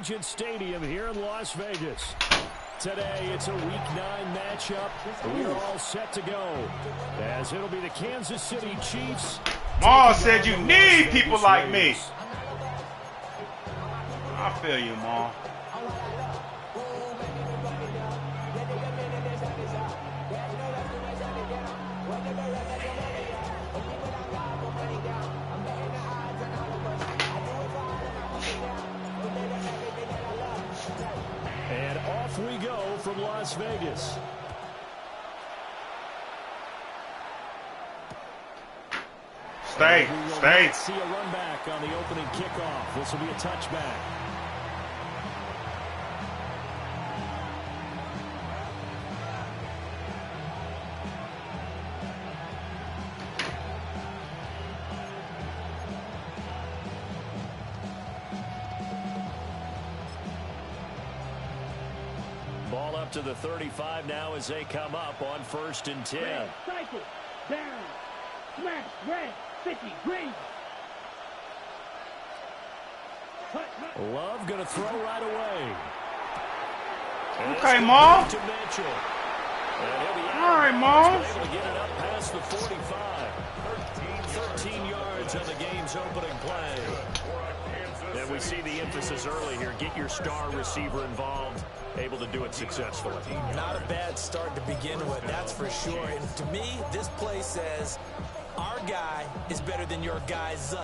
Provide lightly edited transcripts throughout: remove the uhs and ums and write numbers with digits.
Allegiant Stadium here in Las Vegas. Today, it's a Week 9 matchup. We're all set to go, as it'll be the Kansas City Chiefs. Maul said you need people like me. I feel you, Maul. And off we go from Las Vegas. Stay. See a run back on the opening kickoff. This will be a touchback. Ball up to the 35 now as they come up on 1st and 10. Red, cycle, down, smash, red, 50, green. Love going to throw right away. Okay, Maul. All right, Maul. Able to get it up past the 45. 13 yards on the game's opening play. And we see the emphasis early here. Get your star receiver involved. Able to do it successfully. Not a bad start to begin with, that's for sure. And to me, this play says our guy is better than your guy's.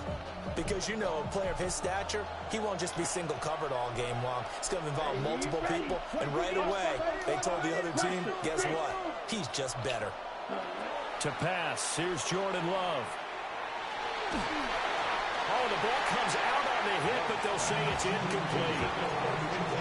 Because, you know, a player of his stature, he won't just be single covered all game long. It's going to involve multiple people. And right away, they told the other team, guess what? He's just better. To pass, here's Jordan Love. Oh, the ball comes out on the hit, but they'll say it's incomplete.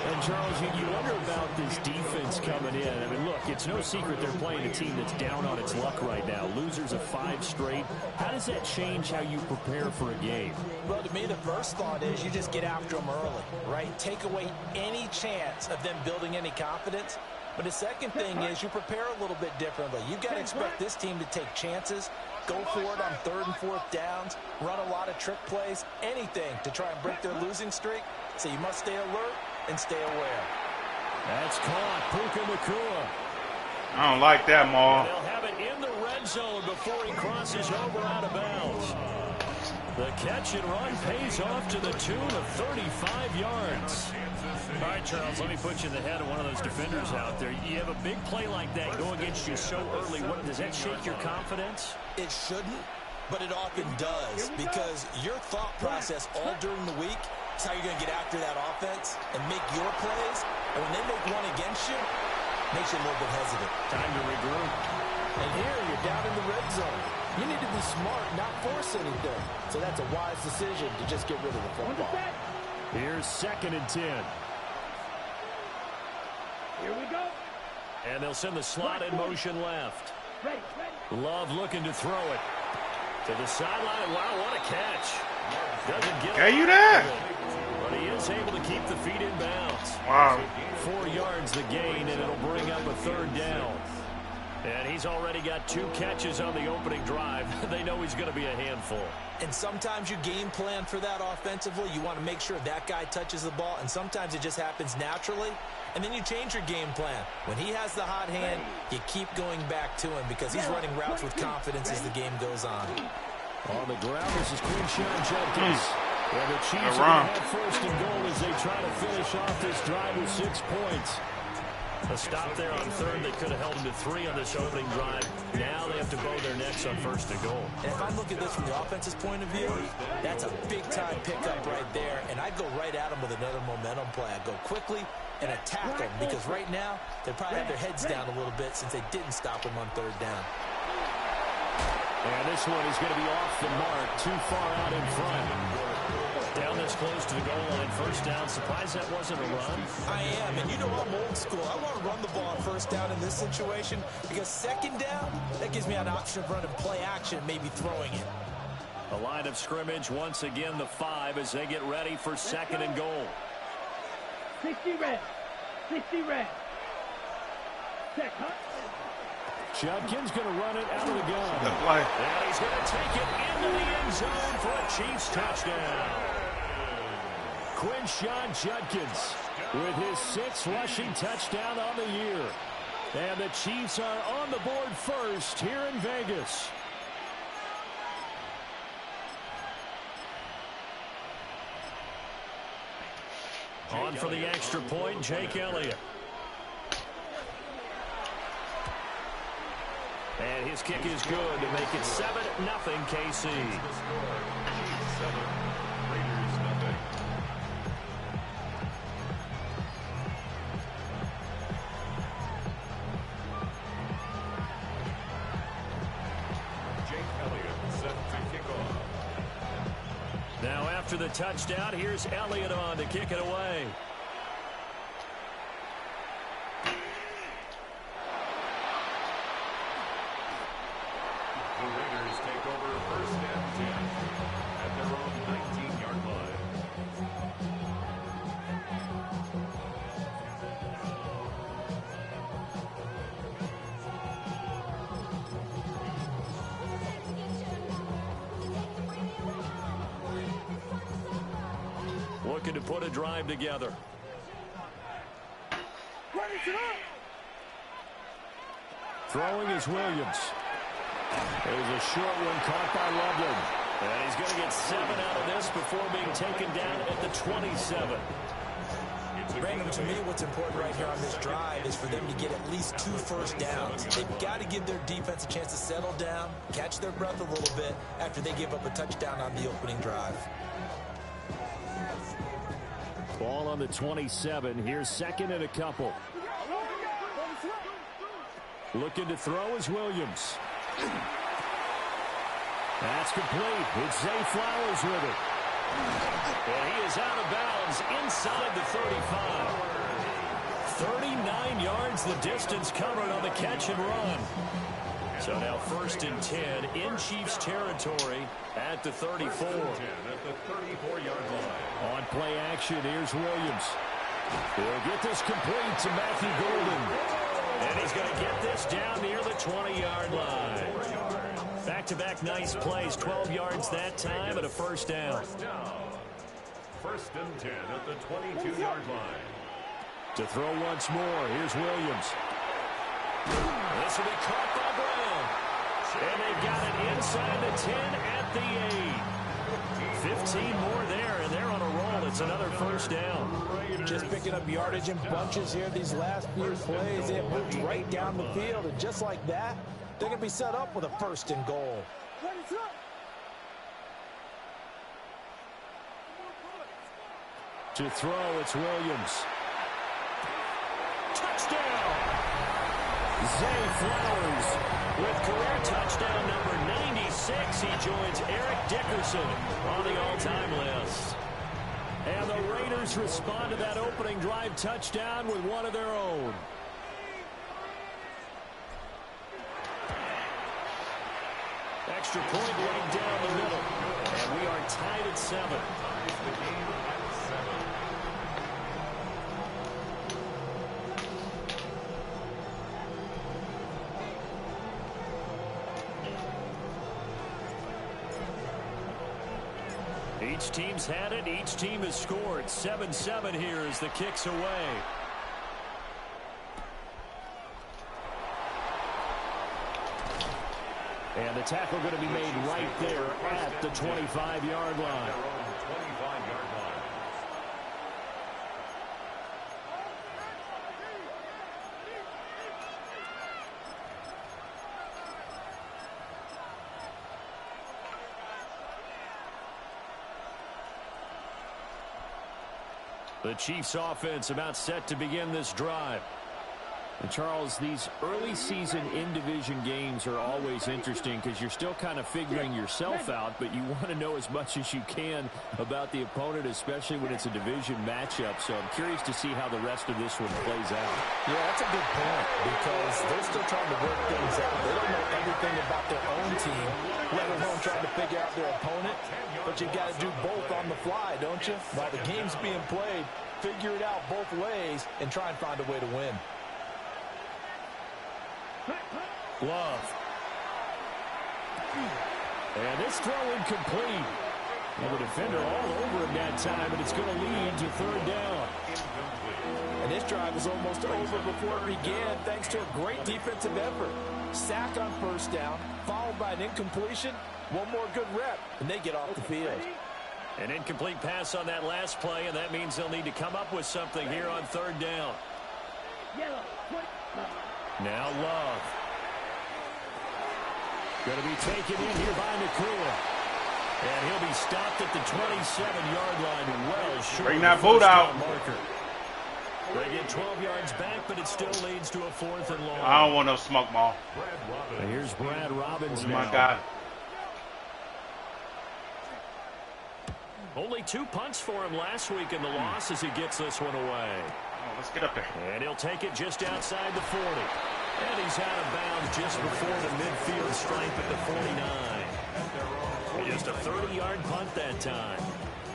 And, Charles, you wonder about this defense coming in. I mean, look, it's no secret they're playing a team that's down on its luck right now. Losers of 5 straight. How does that change how you prepare for a game? Well, to me, the first thought is you just get after them early, right? Take away any chance of them building any confidence. But the second thing is you prepare a little bit differently. You've got to expect this team to take chances, go for it on 3rd and 4th downs, run a lot of trick plays, anything to try and break their losing streak. So you must stay alert and stay aware. That's caught. Puka Nacua. I don't like that, Maul. They'll have it in the red zone before he crosses over out of bounds. The catch and run pays off to the tune of 35 yards. All right, Charles, let me put you in the head of one of those defenders out there. You have a big play like that go against you so early. What, does that shake your confidence? It shouldn't, but it often does, because your thought process all during the week is how you're going to get after that offense and make your plays. And when they make one against you, it makes you a little bit hesitant. Time to regroup. And here you're down in the red zone. You need to be smart, not force anything. So that's a wise decision to just get rid of the football. Here's 2nd and 10. Here we go. And they'll send the slot in motion left. Love looking to throw it to the sideline. Wow, what a catch. Doesn't get Are you there? But he is able to keep the feet in bounds. Wow. 4 yards the gain, and it'll bring up a 3rd down. And he's already got 2 catches on the opening drive. They know he's going to be a handful. And sometimes you game plan for that offensively. You want to make sure that guy touches the ball, and sometimes it just happens naturally. And then you change your game plan. When he has the hot hand, you keep going back to him because he's running routes with confidence as the game goes on. On the ground, this is Quinshawn Judkins. And the Chiefs are going to have 1st and goal as they try to finish off this drive with 6 points. A stop there on 3rd. They could have held them to 3 on this opening drive. Now they have to bow their necks on 1st and goal. And if I look at this from the offense's point of view, that's a big-time pickup right there. And I'd go right at them with another momentum play. I'd go quickly and attack them because right now they probably have their heads down a little bit since they didn't stop them on 3rd down. And this one is going to be off the mark, too far out in front. Down this close to the goal line, 1st down. Surprised that wasn't a run? I am, and you know I'm old school. I want to run the ball on 1st down in this situation because 2nd down, that gives me an option of running play action, maybe throwing it. A line of scrimmage, once again the 5 as they get ready for 2nd and goal. 60 red. 60 red. Check, huh? Judkins going to run it out of the gun. Good play. And he's going to take it into the end zone for a Chiefs touchdown. Quinshon Judkins with his 6th rushing touchdown on the year. And the Chiefs are on the board first here in Vegas. On for the extra point, Jake Elliott. And his kick is good to make it 7-0 KC. Now after the touchdown, here's Elliott on to kick it away. The Raiders take over 1st and 10 at their own 19-yard line. Looking to put a drive together. Throwing is Williams. There's a short one caught by Loveland. And he's going to get 7 out of this before being taken down at the 27. Brandon, to me, what's important right here on this drive is for them to get at least 2 first downs. They've got to give their defense a chance to settle down, catch their breath a little bit after they give up a touchdown on the opening drive. Ball on the 27. Here's 2nd and a couple. Looking to throw is Williams. That's complete. It's Zay Flowers with it. And he is out of bounds inside the 35. 39 yards the distance covered on the catch and run. So now 1st and 10 in Chiefs territory at the 34. At the 34-yard line. On play action, here's Williams. He'll get this complete to Matthew Golden. And he's going to get this down near the 20-yard line. Back-to-back nice plays, 12 yards that time and a 1st down. 1st and 10 at the 22-yard line. To throw once more, here's Williams. This will be caught by Brown. And they've got it inside the 10 at the 8. 15 more there, and they're on a roll. It's another 1st down. Just picking up yardage in bunches here these last few plays. They have moved right down the field, and just like that, they're going to be set up with a 1st and goal. To throw, it's Williams. Touchdown! Zay Flowers with career touchdown number 96. He joins Eric Dickerson on the all-time list. And the Raiders respond to that opening drive touchdown with one of their own. Extra point right down the middle. And we are tied at 7. The game at 7. Each team's had it. Each team has scored. 7-7 here as the kick's away. And the tackle going to be made right there at the 25-yard line. The Chiefs offense about set to begin this drive. And Charles, these early season in-division games are always interesting because you're still kind of figuring yourself out, but you want to know as much as you can about the opponent, especially when it's a division matchup. So I'm curious to see how the rest of this one plays out. Yeah, that's a good point because they're still trying to work things out. They don't know everything about their own team, let alone trying to figure out their opponent. But you got to do both on the fly, don't you? While the game's being played, figure it out both ways and try and find a way to win. Love. And this throw incomplete. And the defender all over him that time, and it's going to lead to third down. And this drive was almost over before it began thanks to a great defensive effort. Sack on first down, followed by an incompletion. One more good rep, and they get off the field. An incomplete pass on that last play, and that means they'll need to come up with something here on third down. Now Love. Going to be taken in here by Nakua. And he'll be stopped at the 27-yard line, well short. Bring that boot out. Marker. They get 12 yards back, but it still leads to a 4th and long. I don't want no smoke, Maul. And here's Brad Robbins now. My God. Only 2 punts for him last week in the loss as he gets this one away. Oh, let's get up there. And he'll take it just outside the 40. And he's out of bounds just before the midfield stripe at the 49. Just a 30-yard punt that time.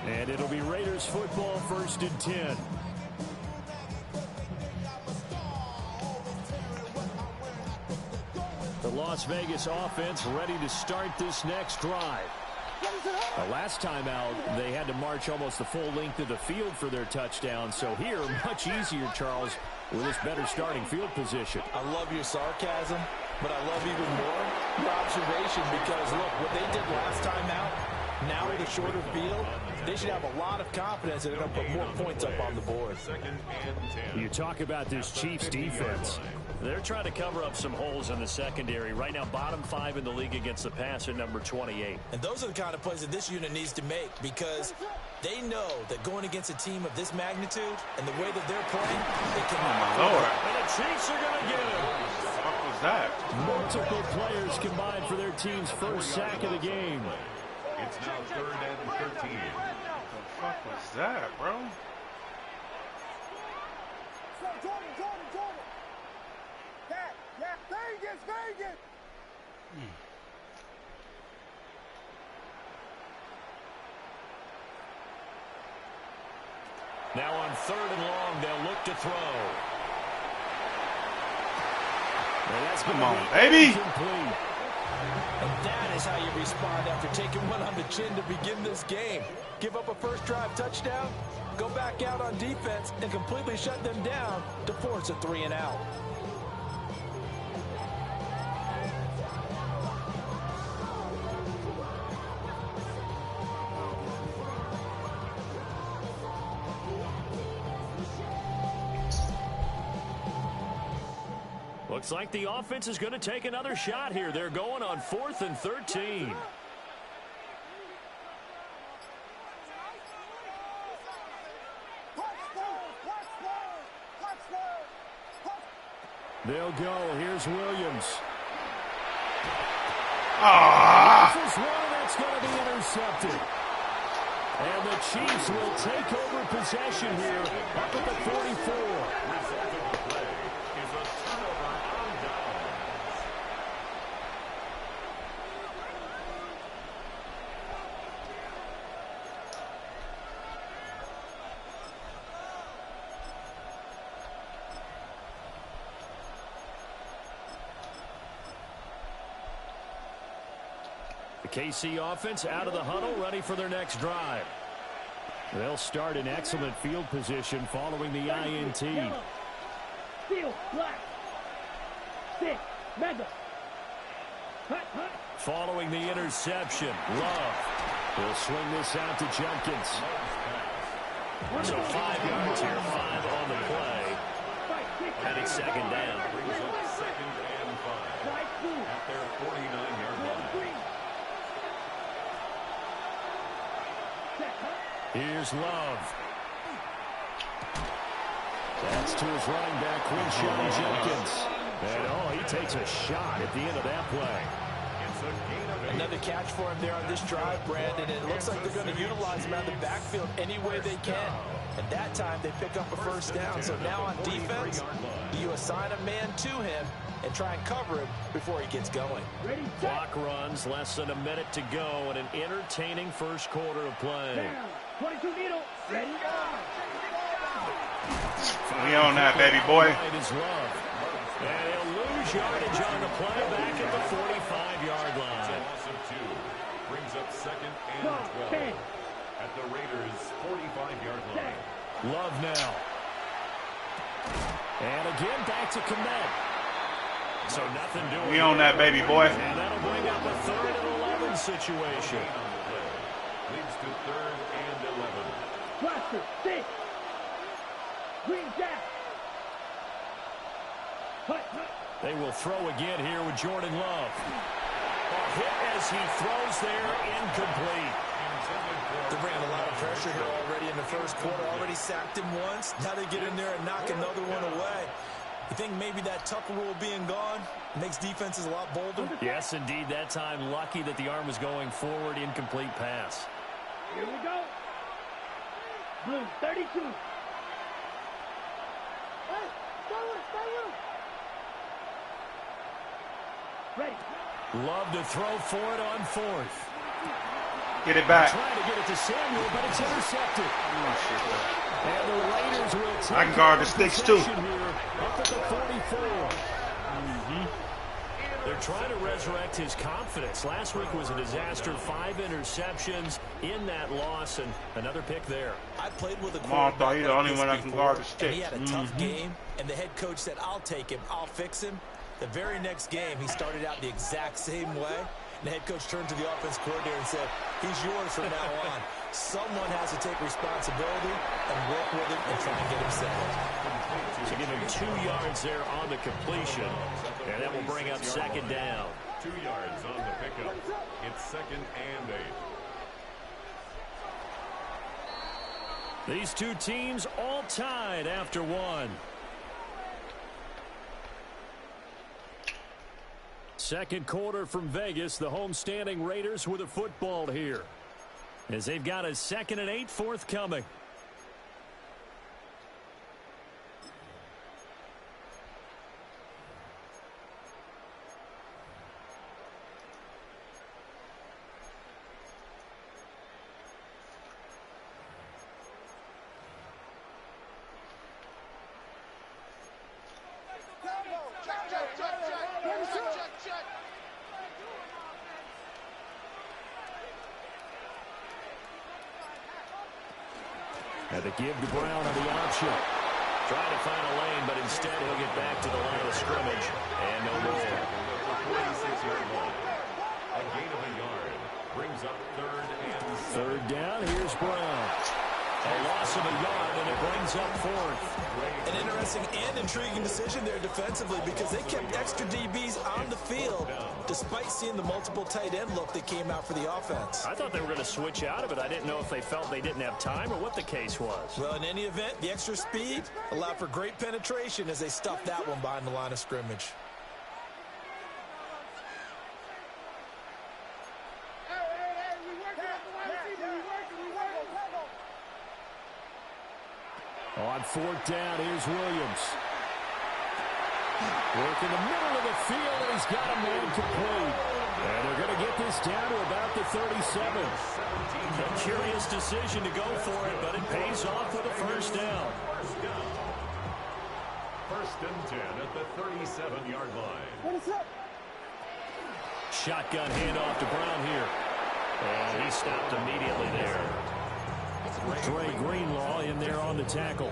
And it'll be Raiders football, 1st and 10. The Las Vegas offense ready to start this next drive. Last time out, they had to march almost the full length of the field for their touchdown. So here, much easier, Charles, with this better starting field position. I love your sarcasm, but I love even more your observation because, look, what they did last time out, now with a shorter field, they should have a lot of confidence that they're going to put more points up on the board. You talk about this Chiefs defense. They're trying to cover up some holes in the secondary. Right now, bottom 5 in the league against the pass at number 28. And those are the kind of plays that this unit needs to make because they know that going against a team of this magnitude and the way that they're playing, they cannot. Lord. And the Chiefs are going to get it. What the fuck was that? Multiple players combined for their team's first sack of the game. It's now 3rd and 13. What the fuck was that, bro? Vegas! Now on 3rd and long, they'll look to throw. Come on, baby. Incomplete. And that is how you respond after taking one on the chin to begin this game. Give up a first drive touchdown, go back out on defense, and completely shut them down to force a 3 and out. Looks like the offense is going to take another shot here. They're going on 4th and 13. They'll go. Here's Williams. This is one that's going to be intercepted. And the Chiefs will take over possession here up at the 44. The KC offense out of the huddle, ready for their next drive. They'll start in excellent field position following the INT. Steel, black. 6, mega. Hut. Following the interception, Love will swing this out to Jenkins. So 5 yards here, 5 on the play. And it's 2nd down. Brings up 2nd and 5 at their 49-yard line. Here's Love. That's to his running back, Quinshawn Jenkins. And, he takes a shot at the end of that play. Another catch for him there on this drive, Brandon. And it looks like they're going to utilize him out of the backfield any way they can. And that time they pick up a first down. So now on defense, you assign a man to him and try and cover him before he gets going. Clock runs, less than a minute to go, and an entertaining first quarter of play. 22 needle, ready to go. We on that, baby boy. Is Love. And he'll lose yardage on the play back at the 45-yard line. Brings up second and 12 at the Raiders' 45-yard line. Love now. And again, back to Komet. So nothing doing. We own that, baby boy. And that'll bring up a 3rd and 11 situation. Leads to 3rd and 11. Cluster, 6. Green jack. They will throw again here with Jordan Love. A hit as he throws there, incomplete. They're bringing a lot of pressure here already in the first quarter. Already sacked him once. Now they get in there and knock another one away. You think maybe that Tucker rule being gone makes defenses a lot bolder? Yes, indeed. That time, lucky that the arm was going forward. Incomplete pass. Here we go. Blue 32. Ready. Love to throw for it on 4th. Get it back. Trying to get it to Samuel, but it's intercepted. And the Raiders will take I can guard the sticks too. here up at the 44. They're trying to resurrect his confidence. Last week was a disaster. 5 interceptions in that loss, and another pick there. I played with a Thought he's the only one that can guard the and stick. he had a tough game, and the head coach said, I'll take him, I'll fix him. The very next game, he started out the exact same way. And the head coach turned to the offense coordinator and said, he's yours from now on. Someone has to take responsibility and work with him and try and get him settled. So give him 2 yards there on the completion, and that will bring up 2nd down. 2 yards on the pickup. It's 2nd and 8. These two teams all tied after 1. Second quarter from Vegas, the homestanding Raiders with a football here, as they've got a 2nd and 8 forthcoming. And the give to Brown on the option. Trying to find a lane, but instead he'll get back to the line of scrimmage. And no more. 46-yard line. A gain of a yard. Brings up 3rd and 7. 3rd down, here's Brown. A loss of a yard, and it brings up 4th. An interesting and intriguing decision there defensively, because they kept extra DBs on the field despite seeing the multiple tight end look that came out for the offense. I thought they were going to switch out of it. I didn't know if they felt they didn't have time or what the case was. Well, in any event, the extra speed allowed for great penetration as they stuffed that one behind the line of scrimmage. On 4th down, here's Williams. Work in the middle of the field, and he's got a man complete. And they're going to get this down to about the 37. A curious decision to go for it, but it pays off with a 1st down. 1st and 10 at the 37-yard line. Shotgun handoff to Brown here. And he stopped immediately there. Dre Greenlaw in there on the tackle.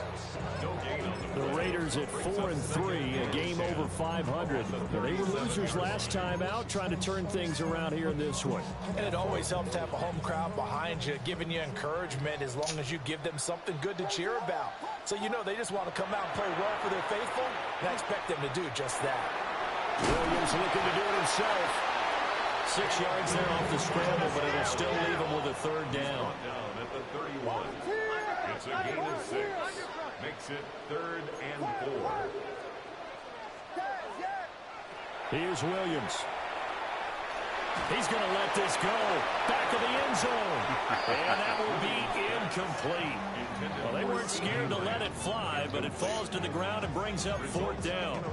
The Raiders at 4-3, a game over 500. They were losers last time out, trying to turn things around here in this one. And it always helps to have a home crowd behind you, giving you encouragement as long as you give them something good to cheer about. So you know they just want to come out and play well for their faithful, and I expect them to do just that. Williams looking to do it himself. 6 yards there off the scramble, but it'll still leave him with a 3rd down. Down at the 31. It's a gain of 6. Makes it 3rd and 4. Here's Williams. He's going to let this go. Back of the end zone. And that will be incomplete. Well, they weren't scared to let it fly, but it falls to the ground and brings up 4th down.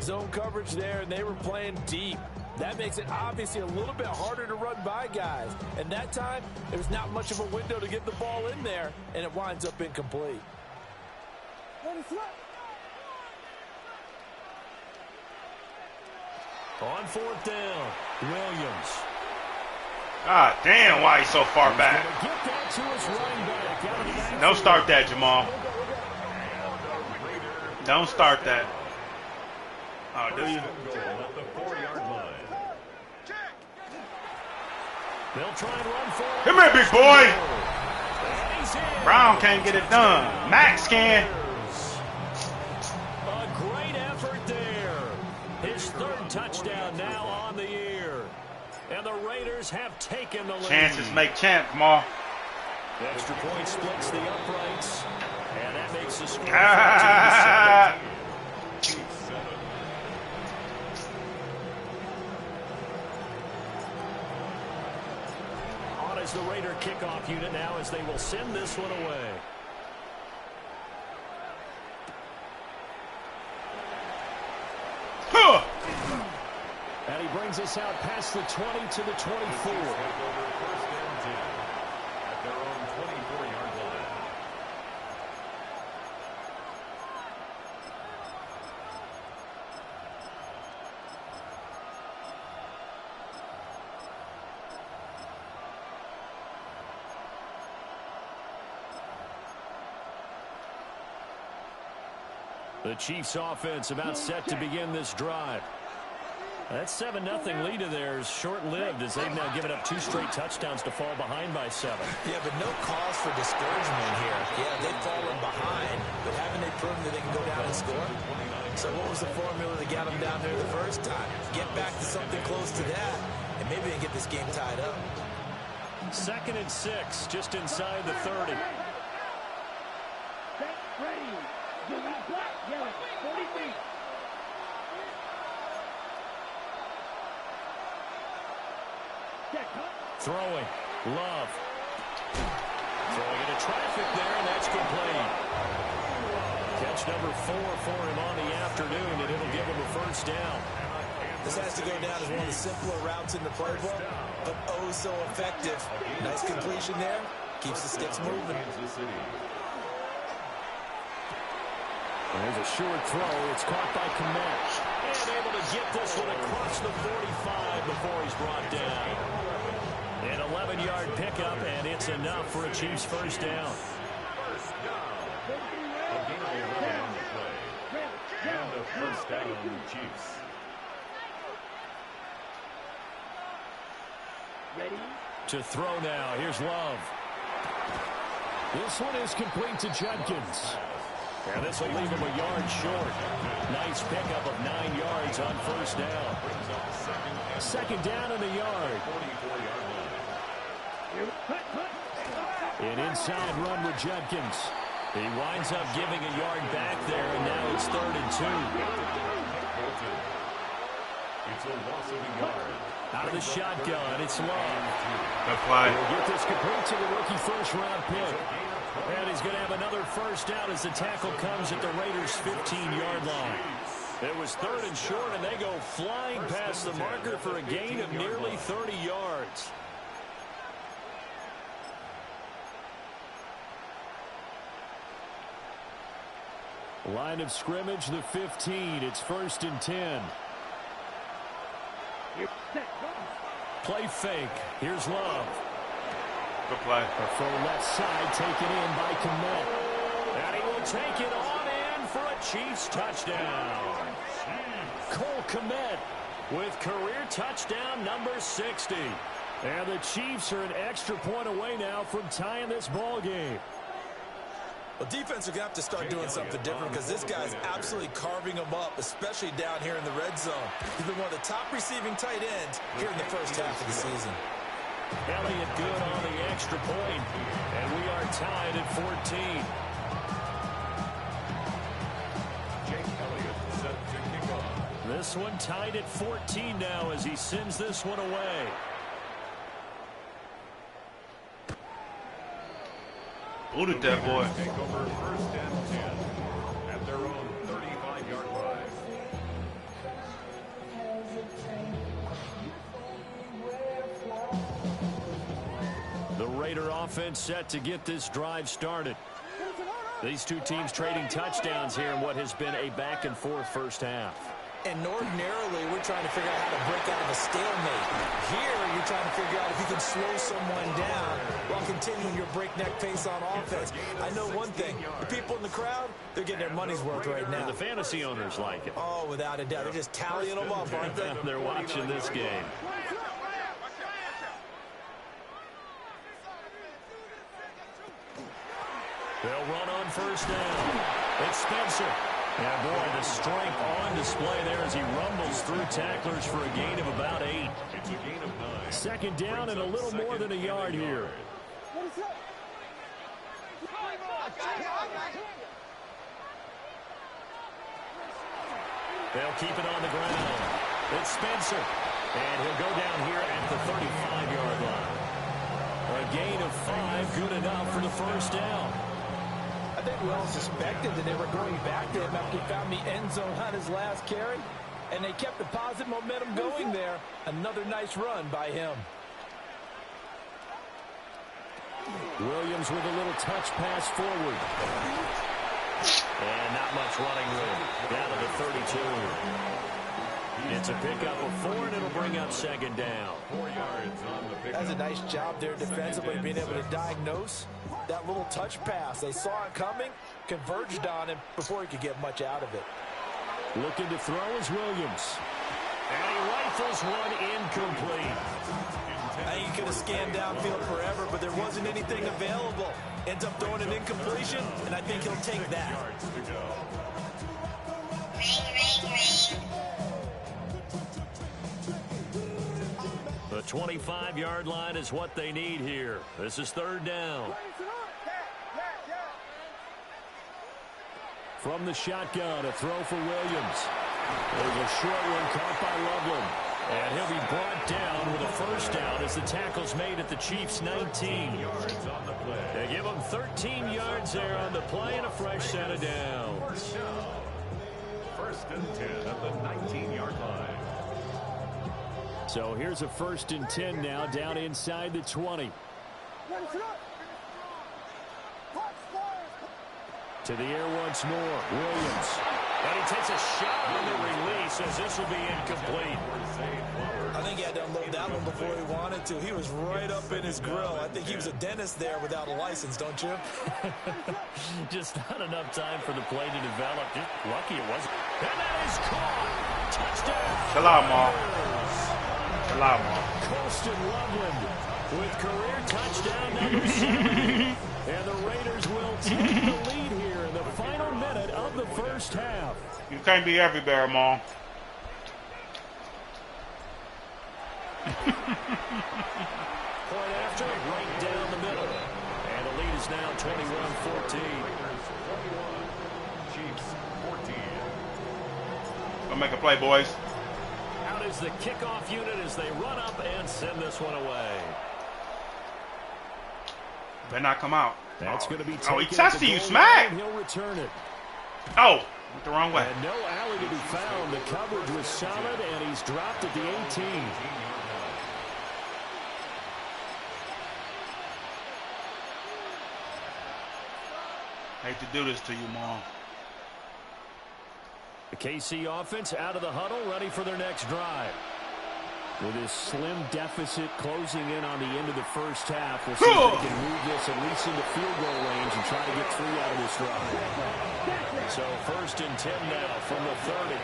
Zone coverage there, and they were playing deep. That makes it obviously a little bit harder to run by guys. And that time, there's not much of a window to get the ball in there, and it winds up incomplete. On 4th down, Williams. God damn, why he's so far back? Don't start that, Jamal. Don't start that. Oh, do you? They'll try and run for it. Come here, big boy. Brown can't get it done. Max can. A great effort there. His third touchdown now on the year. And the Raiders have taken the lead. Chances make champs, Jamal. The extra point splits the uprights. And that makes the score 14-7. On is the Raider kickoff unit now as they will send this one away. Huh. And he brings us out past the 20 to the 24. The Chiefs offense about set to begin this drive. That 7-0 lead of theirs short-lived as they've now given up 2 straight touchdowns to fall behind by 7. Yeah, but no cause for discouragement here. Yeah, they've fallen behind, but haven't they proven that they can go down and score? So what was the formula that got them down there the first time? Get back to something close to that, and maybe they can get this game tied up. 2nd and 6, just inside the 30. Set, ready. Block, yell it. 40 feet. Throwing. Love. Throwing into traffic there, and that's complete. Catch number 4 for him on the afternoon, and it'll give him a first down. This has to go down as one of the simpler routes in the playbook, but oh so effective. Nice completion there. Keeps the sticks moving. There's a short throw. It's caught by Komet. And able to get this one across the 45 before he's brought down. An 11-yard pickup, and it's enough for a Chiefs first down. And a first down, Chiefs. Ready? To throw now. Here's Love. This one is complete to Judkins. And this will leave him a yard short. Nice pickup of 9 yards on first down. 2nd down in the yard. An inside run with Judkins. He winds up giving a yard back there, and now it's 3rd and 2. It's a loss of a yard. Out of the shotgun, it's Love. Good play. He'll get this complete to the rookie first-round pick. And he's going to have another first down as the tackle comes at the Raiders' 15-yard line. It was 3rd and short, and they go flying past the marker for a gain of nearly 30 yards. Line of scrimmage, the 15. It's 1st and 10. Play fake. Here's Love. Good play. From left side, taken in by Komet. And he will take it on in for a Chiefs touchdown. Cole Komet with career touchdown number 60. And the Chiefs are an extra point away now from tying this ball game. Well, defense are going to have to start doing something different because this guy's absolutely carving them up, especially down here in the red zone. He's been one of the top receiving tight ends here in the first half of the season. Elliott good on the extra point, and we are tied at 14. Jake Elliott set to kick off. This one tied at 14 now as he sends this one away. Booted that boy. Take over 1st and 10 at their own 35-yard line. The Raider offense set to get this drive started. These two teams trading touchdowns here in what has been a back-and-forth first half. And ordinarily, we're trying to figure out how to break out of a stalemate. Here, you're trying to figure out if you can slow someone down while continuing your breakneck pace on offense. I know one thing. The people in the crowd, they're getting their money's worth right now. And the fantasy owners like it. Oh, without a doubt. They're just tallying them up, aren't they? They're watching this game. They'll run on first down. It's Spencer. Yeah, boy, the strength on display there as he rumbles through tacklers for a gain of about 8. It's a gain of 9. Second down and a little more than a yard here. They'll keep it on the ground. It's Spencer. And he'll go down here at the 35-yard line. A gain of 5, good enough for the first down. I think we all suspected that they were going back to him after he found the end zone on his last carry, and they kept the positive momentum going there. Another nice run by him. Williams with a little touch pass forward. And not much running room. Down to the 32. It's a pickup of 4, and it'll bring up second down. 4 yards on the pickup. That's a nice job there defensively, being able to diagnose that little touch pass. They saw it coming, converged on him before he could get much out of it. Looking to throw is Williams. And he rifles one incomplete. I think he could have scanned downfield forever, but there wasn't anything available. Ends up throwing an incompletion, and I think he'll take that. Yards to go. The 25-yard line is what they need here. This is third down. From the shotgun, a throw for Williams. There's a short one caught by Loveland. And he'll be brought down with a first down as the tackle's made at the Chiefs' 19. Yards on the play. They give him 13 yards there on the play and a fresh set of downs. First down. First and 10 at the 19-yard line. So here's a 1st and 10 now down inside the 20. To the air once more. Williams. And he takes a shot on the release as this will be incomplete. I think he had to unload that one before he wanted to. He was right up in his grill. I think he was a dentist there without a license, don't you? Just not enough time for the play to develop. Just lucky it wasn't. And that is caught. Touchdown. Chill out, Ma. Chill out, Ma. Colston Loveland with career touchdown number 70. And the Raiders will take the lead here in the final minute of the first half. You can't be everywhere, Ma. Point after, right down the middle. And the lead is now 21-14. Chiefs 14. Go make a play, boys. Out is the kickoff unit as they run up and send this one away. Better not come out. That's going to be taken. Oh, he touched you, line, smack! and he'll return it. Oh, went the wrong way. And no alley to be found. The coverage was solid, and he's dropped at the 18. Hate to do this to you, Mom. The KC offense out of the huddle, ready for their next drive. With his slim deficit closing in on the end of the first half, we'll see if they can move this at least into field goal range and try to get 3 out of this drive. So 1st and 10 now from the 30.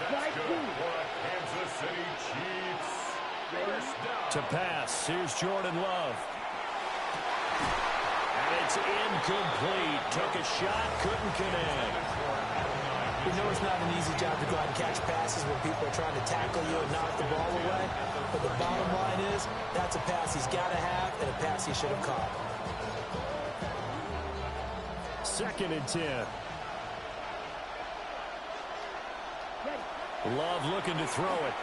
That's good for a Kansas City Chiefs. First down. To pass, here's Jordan Love. And it's incomplete. Took a shot, couldn't connect. You know it's not an easy job to go out and catch passes when people are trying to tackle you and knock the ball away. But the bottom line is, that's a pass he's got to have and a pass he should have caught. 2nd and 10. Love looking to throw it.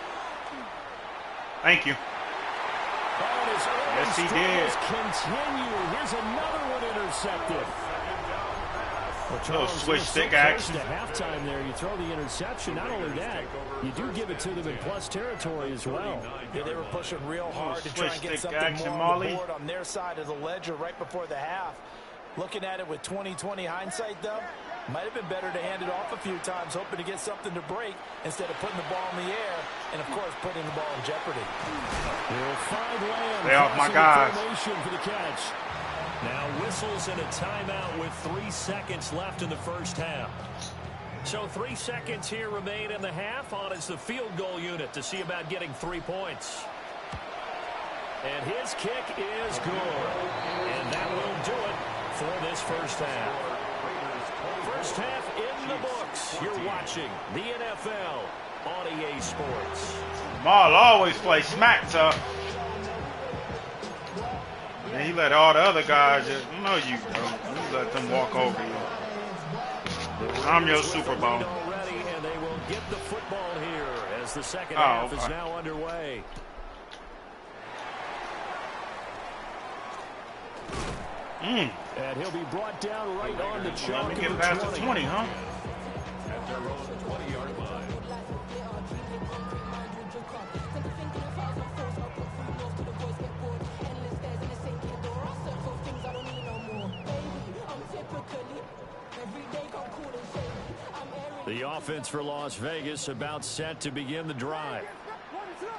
Thank you. Yes, he did. Continue. Here's another one intercepted. Little switch stick action. To halftime there, you throw the interception. Not only that, you do give it to them in plus territory as well. Yeah, they were pushing real hard to try and get something action, more on the MALLY. board on their side of the ledger right before the half. Looking at it with 20/20 hindsight, though, Might have been better to hand it off a few times, hoping to get something to break instead of putting the ball in the air and, of course, putting the ball in jeopardy. Stay off my guys. For the catch. Now whistles and a timeout with 3 seconds left in the first half. So 3 seconds here remain in the half. On is the field goal unit to see about getting 3 points. And his kick is good. And that will do it for this first half. First half in the books. You're watching the NFL on EA Sports. Maul always play smack tough. And he let all the other guys just, no, you don't. You let them walk over you. I'm your Super Bowl. Already, and they will get the football here as the second half is now underway. And he'll be brought down right on the chalk. Let me get past the 20, huh? At their own 20-yard line. The offense for Las Vegas about set to begin the drive.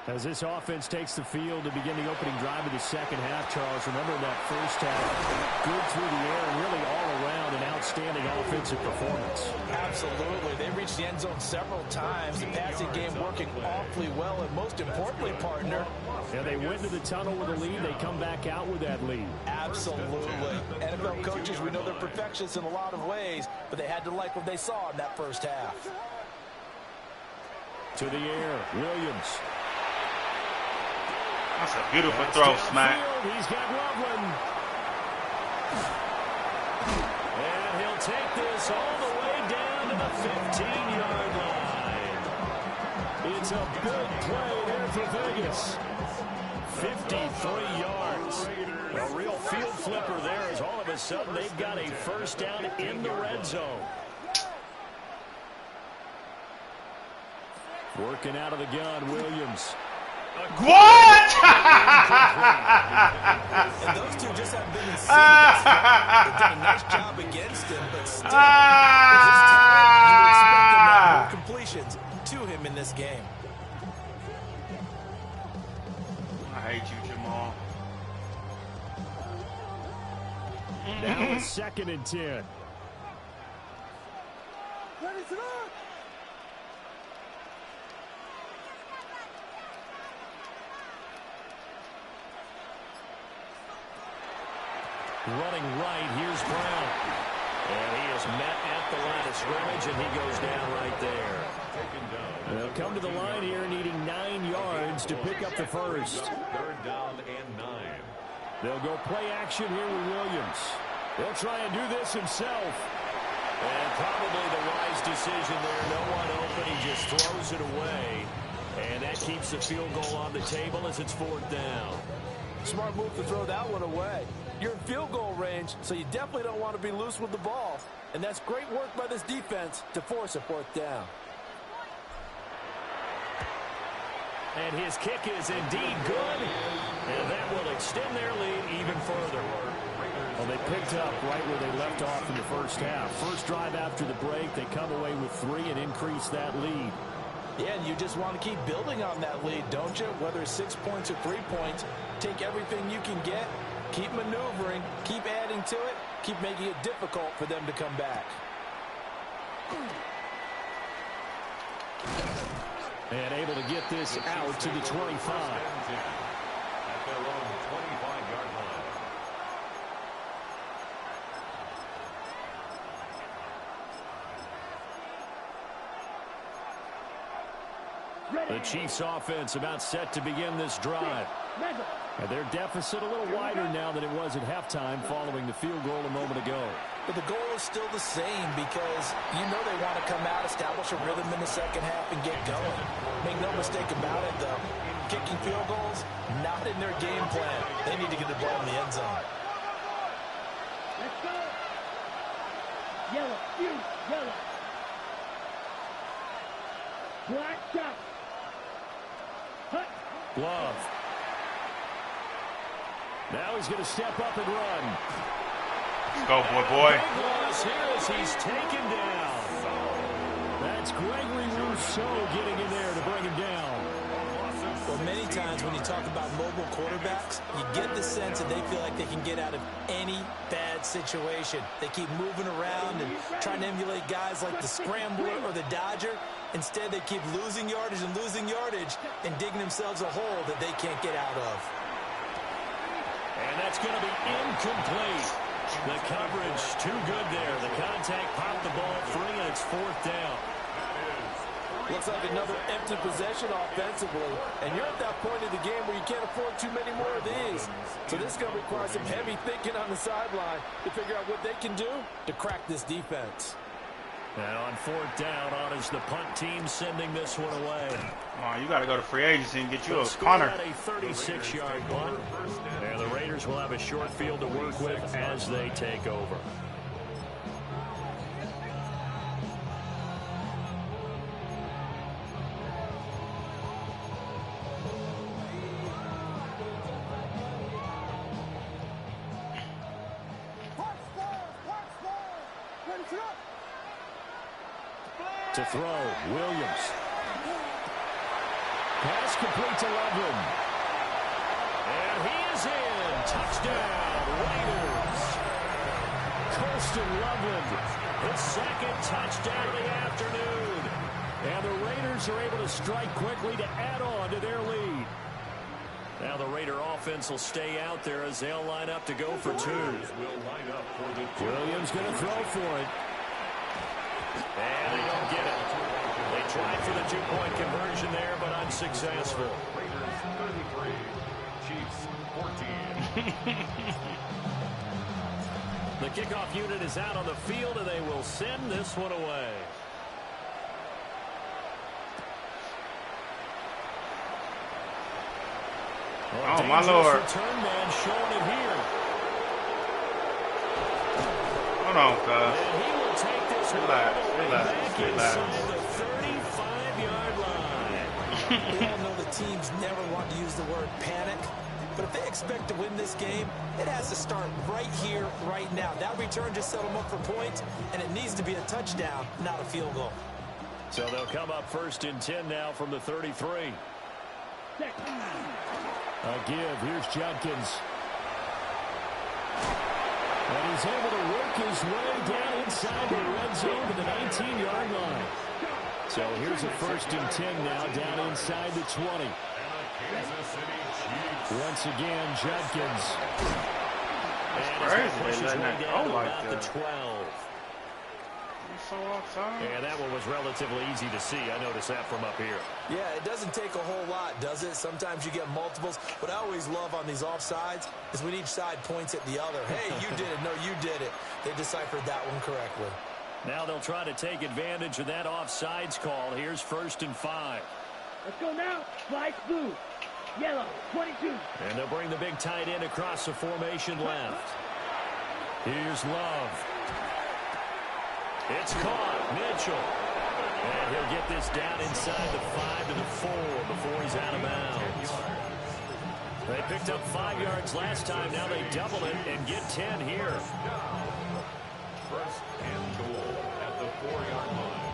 As this offense takes the field to begin the opening drive of the second half, Charles, remember that first half, good through the air and really all around an outstanding offensive performance. Absolutely. They reached the end zone several times. The passing game working awfully well, and most importantly, partner, and they went to the tunnel with a lead. They come back out with that lead. Absolutely. NFL coaches, we know they're perfectionists in a lot of ways, but they had to like what they saw in that first half. To the air, Williams. That's a beautiful throw, Smack. He's got Loveland. And he'll take this all the way down to the 15-yard line. It's a big play there for Vegas. 53 yards. A real field flipper there as all of a sudden they've got a first down in the red zone. Working out of the gun, Williams. What? And those two just have been in sync. They've done a nice job against him, but still, with his talent, you would expect them to have more completions to him in this game. I hate you, Jamal. Now it's 2nd and 10. Running right, here's Brown. And he is met at the line of scrimmage, and he goes down right there. They'll come to the line here needing 9 yards to pick up the first. 3rd down and 9. They'll go play action here with Williams. They'll try and do this himself. And probably the wise decision there. No one open, he just throws it away. And that keeps the field goal on the table as it's 4th down. Smart move to throw that one away. You're in field goal range, so you definitely don't want to be loose with the ball. And that's great work by this defense to force a 4th down. And his kick is indeed good. And that will extend their lead even further. Well, they picked up right where they left off in the first half. First drive after the break, they come away with 3 and increase that lead. Yeah, and you just want to keep building on that lead, don't you? Whether it's 6 points or 3 points, take everything you can get, keep maneuvering, keep adding to it, keep making it difficult for them to come back. And able to get this out to the 25. At their own 25-yard line. The Chiefs offense about set to begin this drive. And their deficit a little wider now than it was at halftime following the field goal a moment ago. But the goal is still the same because you know they want to come out, establish a rhythm in the second half, and get going. Make no mistake about it, though. Kicking field goals, not in their game plan. They need to get the ball in the end zone. Let's go. Yellow, yellow. Black shot. Hut. Love. Now he's going to step up and run. Let's go, boy. Big loss here as he's taken down. Gregory Rousseau getting in there to bring him down. Well, many times when you talk about mobile quarterbacks, you get the sense that they feel like they can get out of any bad situation. They keep moving around and trying to emulate guys like the Scrambler or the Dodger. Instead, they keep losing yardage and digging themselves a hole that they can't get out of. And that's going to be incomplete. The coverage too good there. The contact popped the ball free, and it's 4th down. Looks like another empty possession offensively. And you're at that point of the game where you can't afford too many more of these. So this is going to require some heavy thinking on the sideline to figure out what they can do to crack this defense. And on 4th down, on is the punt team sending this one away. Come on, you got to go to free agency and get you a Score punter. at a 36-yard punt. And the Raiders will have a short field to work with as they take over. To throw, Williams. Pass complete to Loveland. And he is in. Touchdown, Raiders. Colston Loveland, his 2nd touchdown of the afternoon. And the Raiders are able to strike quickly to add on to their lead. Now the Raider offense will stay out there as they'll line up to go for 2. Williams going to throw for it. And they don't get it. They tried for the 2-point conversion there, but unsuccessful. Raiders 33, Chiefs 14. The kickoff unit is out on the field, and they will send this one away. Oh, my Lord. Return man showing it here. Hold on, cuz. And he will take this one Relax, all the way relax, back relax. inside the 35-yard line. We all know the teams never want to use the word panic. But if they expect to win this game, it has to start right here, right now. That return just set them up for points, and it needs to be a touchdown, not a field goal. So they'll come up 1st and 10 now from the 33. A give. Here's Judkins. And he's able to work his way down inside the red zone to the 19-yard line. So here's a 1st and 10 now down inside the 20. Once again, Judkins. That's crazy. They letting that go like about that. the 12. He's so offside. And that one was relatively easy to see. I noticed that from up here. Yeah, it doesn't take a whole lot, does it? Sometimes you get multiples. What I always love on these offsides is when each side points at the other. Hey, you did it. No, you did it. They deciphered that one correctly. Now they'll try to take advantage of that offsides call. Here's 1st and 5. Let's go now. Flight blue. Yellow, 22. And they'll bring the big tight end across the formation left. Here's Love. It's caught. Mitchell. And he'll get this down inside the 5 to the 4 before he's out of bounds. They picked up 5 yards last time. Now they double it and get 10 here. 1st and goal at the 4-yard line.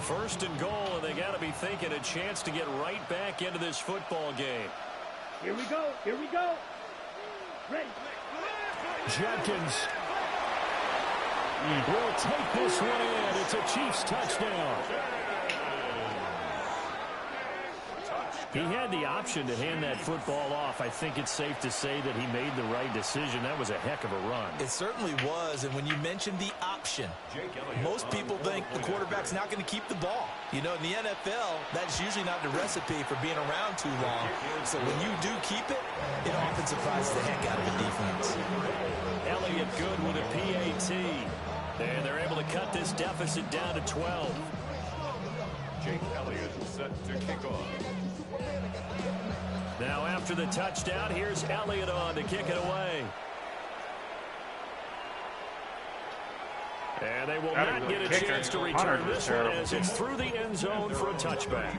First and goal, and they got to be thinking a chance to get right back into this football game. Here we go. Here we go. Ready. Judkins will take this one in. It's a Chiefs touchdown. He had the option to hand that football off. I think it's safe to say that he made the right decision. That was a heck of a run. It certainly was, and when you mentioned the option, most people think the quarterback's not going to keep the ball. You know, in the NFL, that's usually not the recipe for being around too long. So when you do keep it, it often surprises the heck out of the defense. Elliott good with a PAT. And they're able to cut this deficit down to 12. Jake Elliott set to kick off. Now after the touchdown, here's Elliott on to kick it away. And they will not get a chance to return this one as it's through the end zone for a touchback.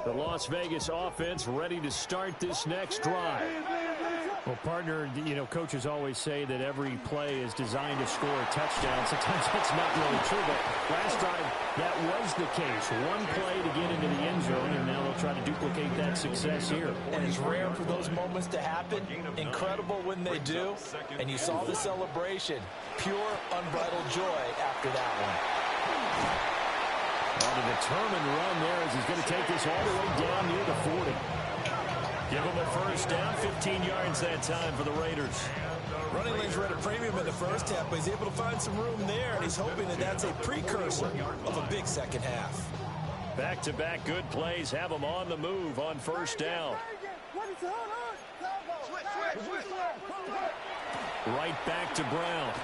The Las Vegas offense ready to start this next drive. Well, partner, you know, coaches always say that every play is designed to score a touchdown. Sometimes that's not really true, but last drive, that was the case. One play to get into the end zone, and now they'll try to duplicate that success here. And it's rare for those moments to happen. Incredible when they do. And you saw the celebration. Pure, unbridled joy after that one. On a determined run there as he's going to take this all the way down near the 40. Give him a first down, 15 yards that time for the Raiders. Running lanes were at a premium in the first half, but he's able to find some room there, and he's hoping that that's a precursor of a big second half. Back-to-back good plays have him on the move on first down. Right back to Brown.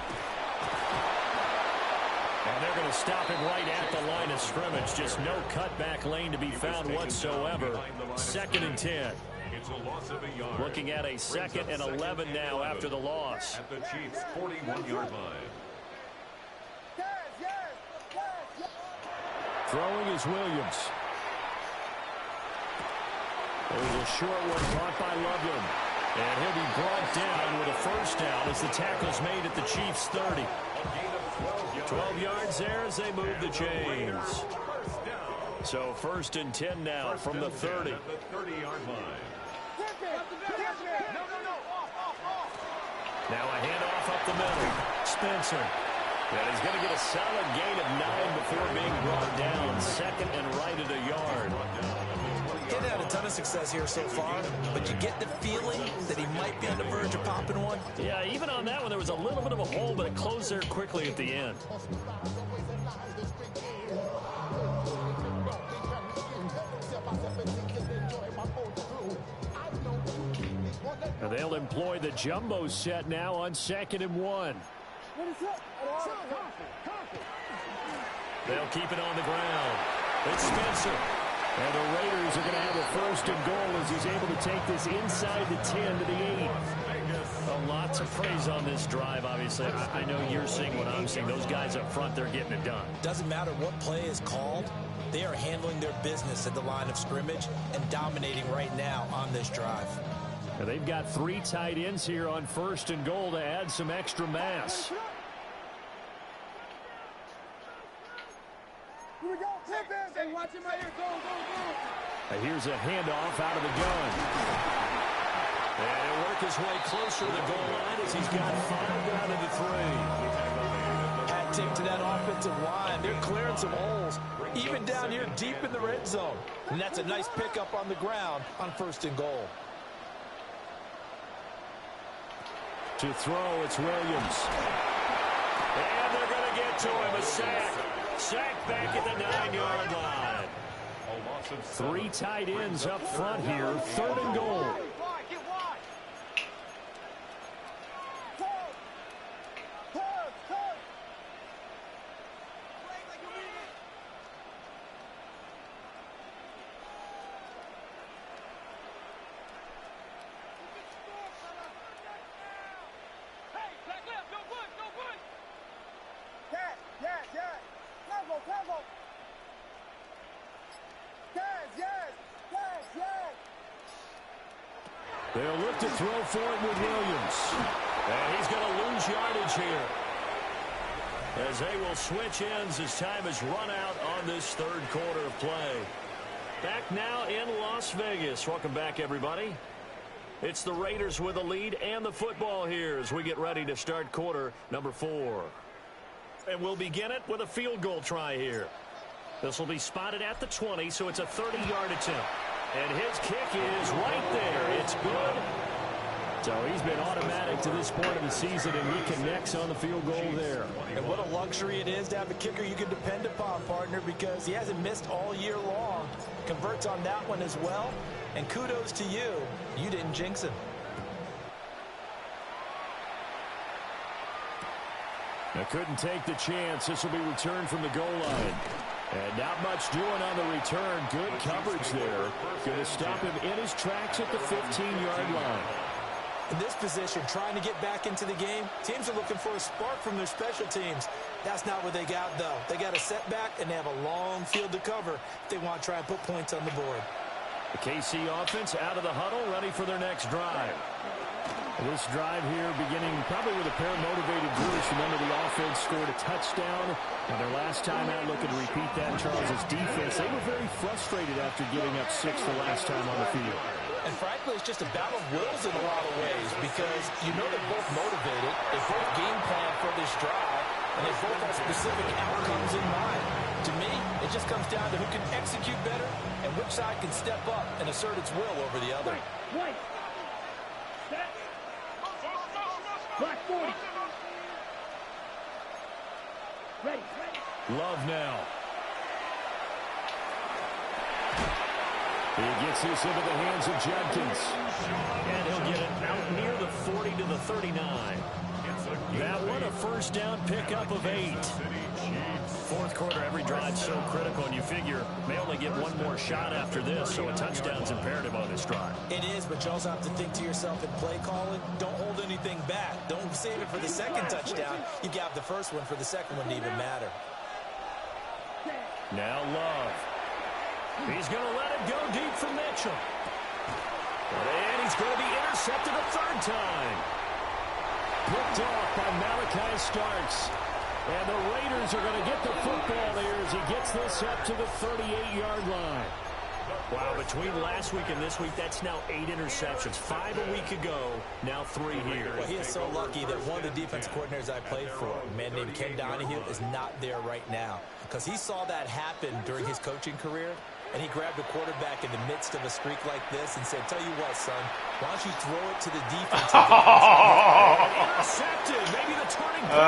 And they're going to stop him right at the line of scrimmage. Just no cutback lane to be found whatsoever. 2nd and 10. Looking at a 2nd and 11 now after the loss. At the Chiefs' 41-yard line. Throwing is Williams. There's a short one caught by Loveland. And he'll be brought down with a first down as the tackle's made at the Chiefs' 30. 12 yards there as they move the chains. So 1st and 10 now from the 30. At the 30-yard line. Now a handoff up the middle. Spencer. And he's going to get a solid gain of 9 before being brought down. 2nd and right at a yard. He hasn't had a ton of success here so far, but you get the feeling that he might be on the verge of popping one. Yeah, even on that one, there was a little bit of a hole, but it closed there quickly at the end. And they'll employ the jumbo set now on 2nd and 1. They'll keep it on the ground. It's Spencer. And the Raiders are going to have a 1st and goal as he's able to take this inside the 10 to the 8. Lots of praise on this drive, obviously. I know you're seeing what I'm seeing. Those guys up front, they're getting it done. Doesn't matter what play is called. They are handling their business at the line of scrimmage and dominating right now on this drive. Now they've got 3 tight ends here on 1st and goal to add some extra mass. Here we go. Hey, watch him right here. Go, go, go. Here's a handoff out of the gun. And he'll work his way closer to the goal line as he's got 5 down to the 3. Hat tip to that offensive line. They're clearing some holes, even down here deep in the red zone. And that's a nice pickup on the ground on 1st and goal. To throw, it's Williams. And they're going to get to him. A sack. Sack back at the 9-yard line. 3 tight ends up front here. 3rd and goal. They'll look to throw for it with Williams. And he's going to lose yardage here, as they will switch ends as time has run out on this 3rd quarter of play. Back now in Las Vegas. Welcome back, everybody. It's the Raiders with the lead and the football here as we get ready to start quarter number 4. And we'll begin it with a field goal try here. This will be spotted at the 20, so it's a 30-yard attempt. And his kick is right there. It's good. So he's been automatic to this point of the season, and he connects on the field goal there. And what a luxury it is to have a kicker you can depend upon, partner, because he hasn't missed all year long. Converts on that one as well. And kudos to you. You didn't jinx him. Now couldn't take the chance. This will be returned from the goal line. And not much doing on the return. Good coverage there. Going to stop him in his tracks at the 15-yard line. In this position, trying to get back into the game, teams are looking for a spark from their special teams. That's not what they got, though. They got a setback, and they have a long field to cover if they want to try and put points on the board. The KC offense out of the huddle, ready for their next drive. This drive here beginning probably with a pair of motivated groups. Remember, the offense scored a touchdown. And their last time out, looking to repeat that, Charles' defense, they were very frustrated after giving up 6 the last time on the field. And frankly, it's just a battle of wills in a lot of ways because you know they're both motivated. They both game plan for this drive, and they both have specific outcomes in mind. To me, it just comes down to who can execute better and which side can step up and assert its will over the other. Right. Set. Black 40. Ready. Love now. He gets this into the hands of Judkins. And he'll get it out near the 40 to the 39. That one a first down pickup of 8. Fourth quarter, every drive so critical, and you figure they only get one more shot after this, so a touchdown's imperative on this drive. It is, but you also have to think to yourself in play calling, don't hold anything back. Don't save it for the second touchdown. You got the first one for the second one to even matter. Now Love. He's going to let it go deep for Mitchell. And he's going to be intercepted a third time. Picked off by Malachi Starks. And the Raiders are going to get the football here as he gets this up to the 38-yard line. Wow, between last week and this week, that's now 8 interceptions. 5 a week ago, now 3 here. Well, he is so lucky that one of the defense coordinators I played for, a man named Ken Donahue, is not there right now. Because he saw that happen during his coaching career, and he grabbed a quarterback in the midst of a streak like this and said, tell you what, son, why don't you throw it to the defense? Intercepted, maybe the turning point.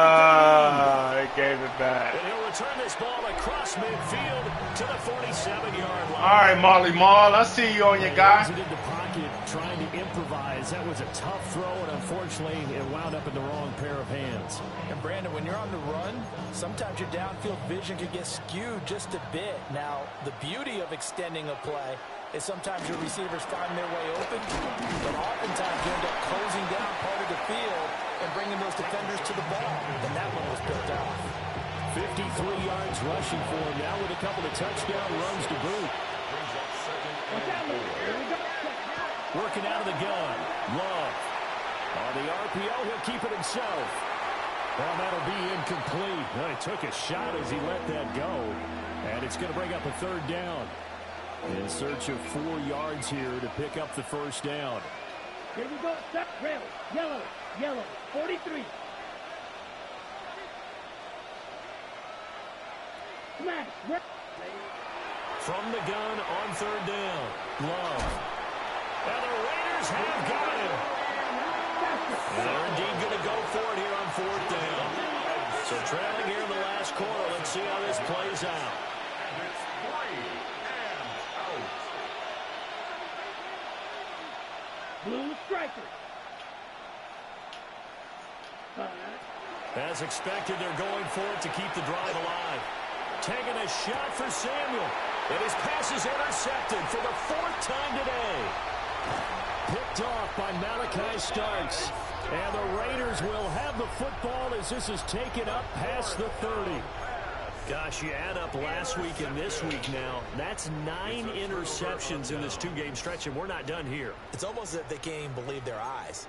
They gave it back. And he'll return this ball across midfield to the 47-yard line. All right, Molly Mall, I see you on your guy. Into the pocket, trying to improvise. That was a tough throw, and unfortunately, it wound up in the wrong pair of hands. And Brandon, when you're on the run, sometimes your downfield vision can get skewed just a bit. Now, the beauty of extending a play is sometimes your receivers find their way open, but oftentimes you end up closing down part of the field and bringing those defenders to the ball. And that one was picked off. 53 yards rushing for him now with a couple of touchdown runs to boot. Working out of the gun. Love. On the RPO, he'll keep it himself. Well, that'll be incomplete. Well, he took a shot as he let that go. And it's going to bring up a third down. In search of 4 yards here to pick up the first down. Here we go. Step. Red. Yellow. 43. Smash. Red. From the gun on third down. Love. And the Raiders have got him. And they're indeed going to go for it here on fourth down. So trailing here in the last quarter. Let's see how this plays out. Blue striker. As expected, they're going for it to keep the drive alive. Taking a shot for Samuel. And his pass is intercepted for the 4th time today. Picked off by Malachi Starks. And the Raiders will have the football as this is taken up past the 30. Gosh, you add up last week and this week now. That's 9 interceptions in this 2-game stretch, and we're not done here. It's almost as if they can't even believe their eyes.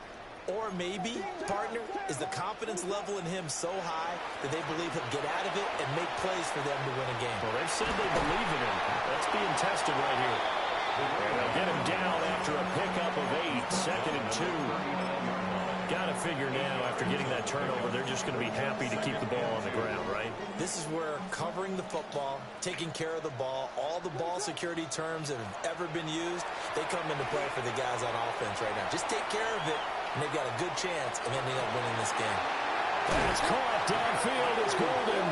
Or maybe, partner, is the confidence level in him so high that they believe he'll get out of it and make plays for them to win a game. Well, they've said they believe in him. That's being tested right here. And they'll get him down after a pickup of 8, 2nd and 2. Got to figure now, after getting that turnover, they're just going to be happy to keep the ball on the ground, right? This is where covering the football, taking care of the ball, all the ball security terms that have ever been used, they come into play for the guys on offense right now. Just take care of it, and they've got a good chance of ending up winning this game. And it's caught downfield. It's Golden.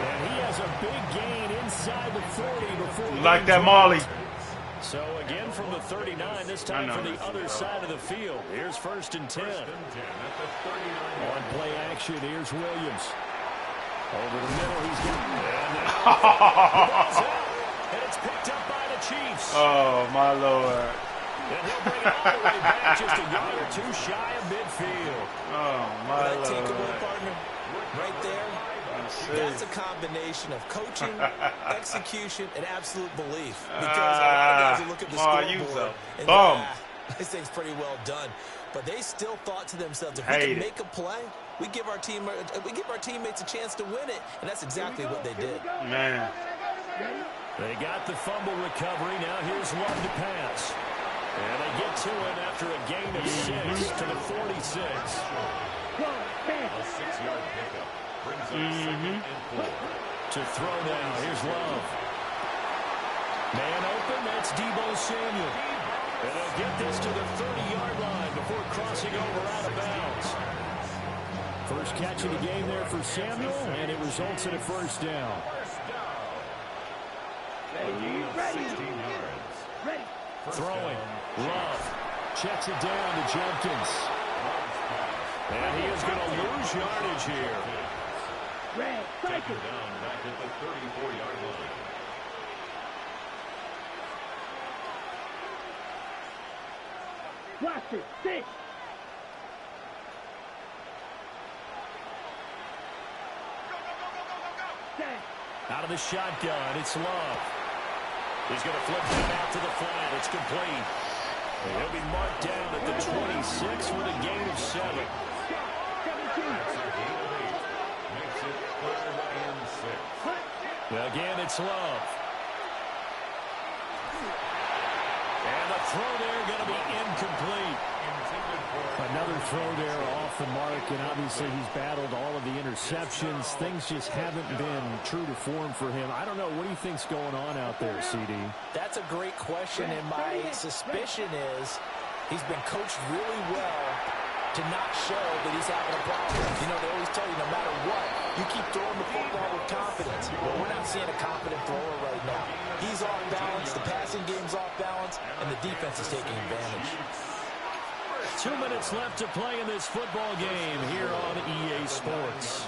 And he has a big gain inside the 40 before. You like that, Molly? So again from the 39, this time from the other side of the field. Here's 1st and 10. On play action, here's Williams. Over the middle, he's got and it's picked up by the Chiefs. Oh, my Lord. And he'll bring it all the way back just a yard or 2 shy of midfield. Oh, my Lord. Takeaway, partner, right there. That's a combination of coaching, execution, and absolute belief. Because a lot of guys will look at the Oh, scoreboard. you a And bum. this thing's pretty well done. But they still thought to themselves, if we Hate can it. make a play, we give our teammates a chance to win it, and that's exactly what they did. Man. They got the fumble recovery. Now here's Love to pass. And they get to it after a gain of 6 to the 46. A 6-yard pickup brings up 2nd and 4. To throw now. Here's Love. Man open. That's Deebo Samuel. And they'll get this to the 30-yard line before crossing over out of bounds. First catch of the game there for Samuel, and it results in a first down. A gain of 16 yards. Throwing. Love. Checks it down to Jenkins. And he is going to lose yardage here. Taken down back at the 34-yard line. Watch it. 6. Out of the shotgun, it's Love. He's going to flip that out to the flat. It's complete. He'll be marked down at the 26 with a gain of 7. That's a gain of 8. Makes it 3rd and 6. Again, it's Love. And the throw there going to be incomplete. Another throw there off the mark, and obviously he's battled all of the interceptions. Things just haven't been true to form for him. I don't know. What do you think's going on out there, CD? That's a great question, and my suspicion is he's been coached really well to not show that he's having a problem. You know, they always tell you no matter what, you keep throwing the football with confidence. But we're not seeing a confident thrower right now. He's off balance, the passing game's off balance, and the defense is taking advantage. 2 minutes left to play in this football game here on EA Sports.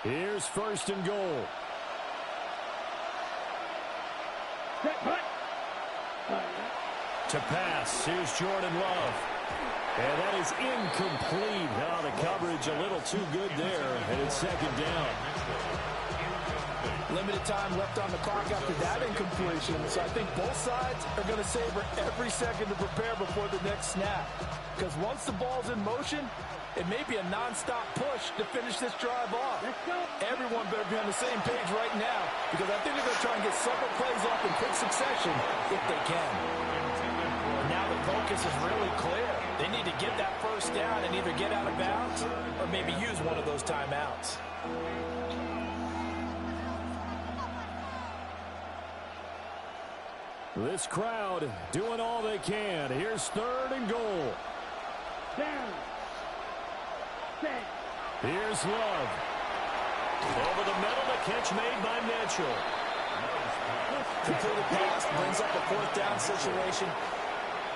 Here's 1st and goal. To pass, here's Jordan Love. And that is incomplete. Now the coverage a little too good there, and it's 2nd down. Limited time left on the clock after that incompletion, so I think both sides are going to savor every second to prepare before the next snap. Because once the ball's in motion, it may be a non-stop push to finish this drive off. Everyone better be on the same page right now, because I think they're going to try and get several plays off in quick succession if they can. Now the focus is really clear. They need to get that first down and either get out of bounds or maybe use one of those timeouts. This crowd doing all they can. Here's 3rd and goal. Down. Set. Here's Love. Over the middle, the catch made by Mitchell. Completed pass brings up a 4th down situation.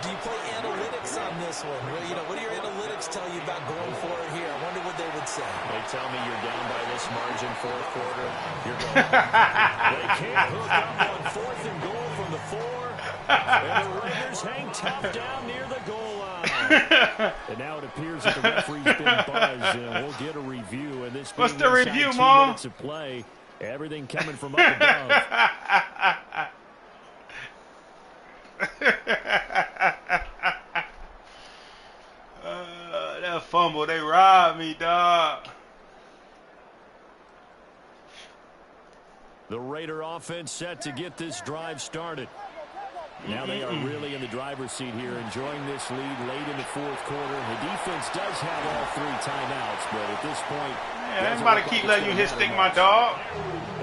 Do you play analytics on this one? Well, you know, what do your analytics tell you about going for it here? I wonder what they would say. They tell me you're down by this margin 4th quarter. You're going. They can't hook up on 4th and goal from the 4. And the Raiders hang tough down near the goal line. And now it appears that the referee's been buzzed. And we'll get a review. And this What's being the review, 2 Mom? minutes of play. Everything coming from up above. That fumble, they robbed me, dog. The Raider offense set to get this drive started. Now they are really in the driver's seat here, enjoying this lead late in the 4th quarter. The defense does have all 3 timeouts, but at this point, Yeah, ain't about to keep letting you hit stick my dog.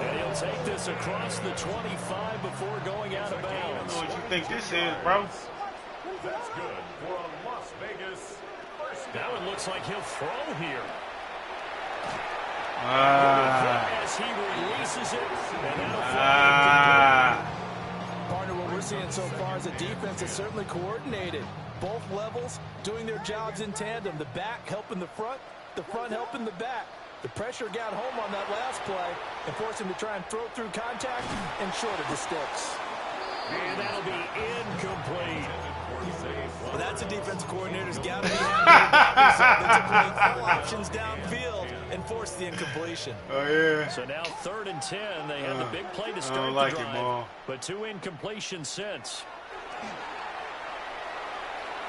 and he'll take this across the 25 before going out of I don't bounds. know what you think this is, bro. That's good for a Las Vegas first down. Now it looks like he'll throw here. As he releases it, and now Partner, what we're seeing so far is a defense that's certainly coordinated. Both levels doing their jobs in tandem. The back helping the front helping the back. The pressure got home on that last play and forced him to try and throw through contact and short of the sticks. and that'll be incomplete. Well, that's a defensive coordinator's got to be happy. That's all options downfield. and forced the incompletion. Oh, yeah. So now 3rd and 10. They had the big play to start like the it, drive, Maul. but 2 incompletions since.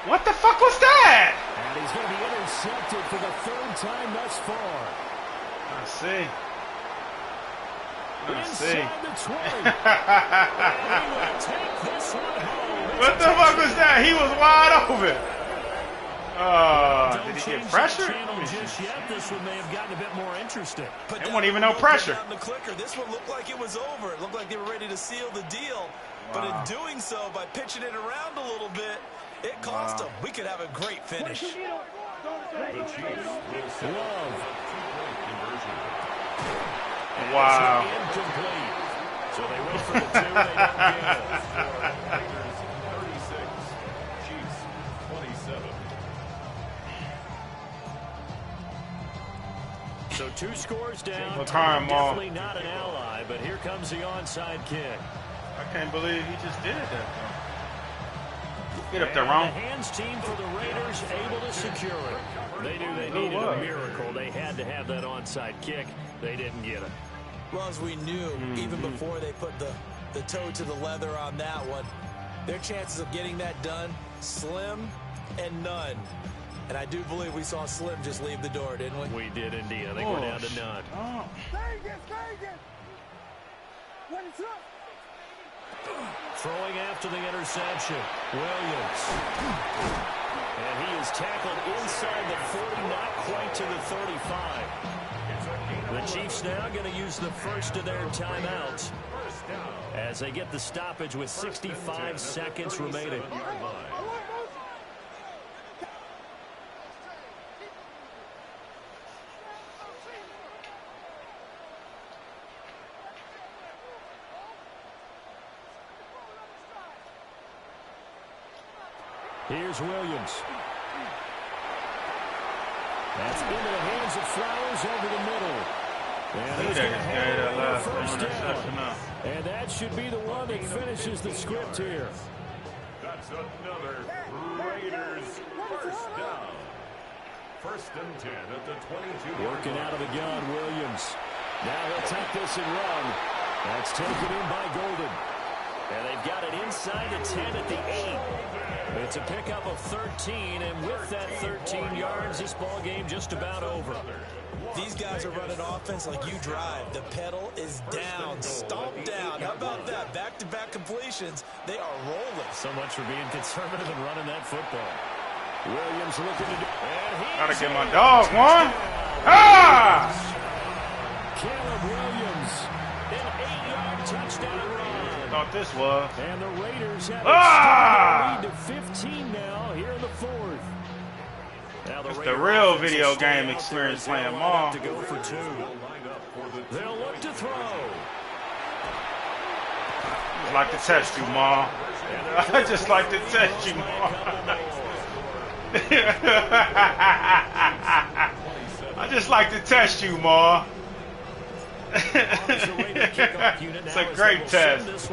What the fuck was that? And he's going to be intercepted for the 3rd time thus far. I see. Inside the 20. He will take this one home. What the fuck was that? He was wide open. Did he get pressure? Just yet. This one may have gotten a bit more interesting. But there wasn't even no pressure. Down the clicker. This one looked like it was over. It looked like they were ready to seal the deal. Wow. But in doing so, by pitching it around a little bit, it cost them. We could have a great finish. The Chiefs will set Love. two-point conversion. Wow. Incomplete. So they went for the 2. They don't get it. Raiders 36, Chiefs 27. So 2 scores down. Definitely not an ally, but here comes the onside kick. I can't believe he just did that, though. Get up there, And Ron. the hands team for the Raiders able to secure it. They knew they needed a miracle. They had to have that onside kick. They didn't get it. Well, as we knew, even before they put the toe to the leather on that one, their chances of getting that done, slim and none. And I do believe we saw Slim just leave the door, didn't we? We did indeed. I think we're down to none. Throwing after the interception, Williams. And he is tackled inside the 40, not quite to the 35. The Chiefs now going to use the first of their timeouts as they get the stoppage with 65 seconds remaining. Here's Williams. That's into the hands of Flowers over the middle. And he's going to have a first down. And that should be the one that finishes the script here. That's another Raiders first down. 1st and 10 at the 22. Working out of the gun, Williams. Now he'll take this and run. That's taken in by Golden. And they've got it inside the 10 at the 8. It's a pickup of 13, and with that 13 yards, this ball game just about over. These guys are running offense like you drive. The pedal is down, stomped down. How about that? Back-to-back completions. They are rolling. So much for being conservative and running that football. Williams looking to do. Gotta get my dog one. Ah! Caleb Williams, an 8-yard touchdown run. Thought this was. And the Raiders have Ah! extended their lead to 15 now here in the 4th. Now It's the real video game experience playing Maul. To go for 2. They'll look to throw. Just like to test you, Maul. I just like to test you, Maul. I just like to test you, Maul. It's a great test.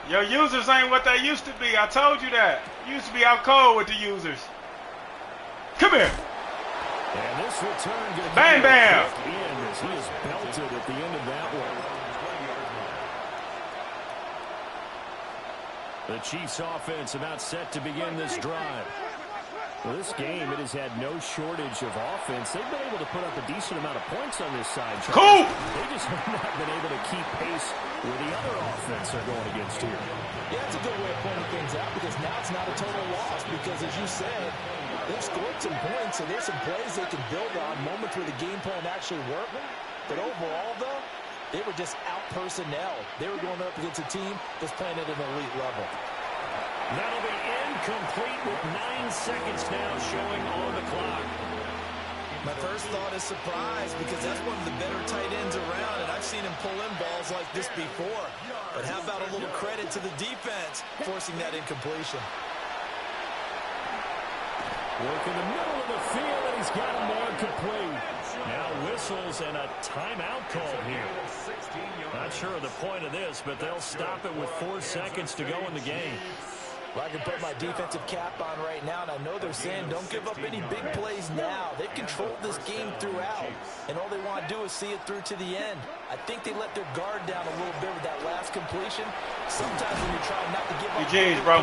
Your users ain't what they used to be. I told you that. You used to be out cold with the users. Come here. And this return bam, bam. As he is belted at the end of that one. The Chiefs offense about set to begin this drive. Well, this game, it has had no shortage of offense. They've been able to put up a decent amount of points on this side. Cool. They just have not been able to keep pace with the other offense they're going against here. Yeah, that's a good way of pointing things out because now it's not a total loss because, as you said, they've scored some points, so there's some plays they can build on, moments where the game plan actually worked. But overall, though, they were just out-personnel. They were going up against a team that's playing at an elite level. That'll be incomplete with 9 seconds now showing on the clock. My first thought is surprise because that's one of the better tight ends around, and I've seen him pull in balls like this before. But how about a little credit to the defense forcing that incompletion? Work in the middle of the field, and he's got him there complete. Now whistles and a timeout call here. Not sure of the point of this, but they'll stop it with 4 seconds to go in the game. Well, I can put my defensive cap on right now, and I know they're saying don't give up any big plays now. They've controlled this game throughout, and all they want to do is see it through to the end. I think they let their guard down a little bit with that last completion. Sometimes when you're trying not to give up... GG's, bro.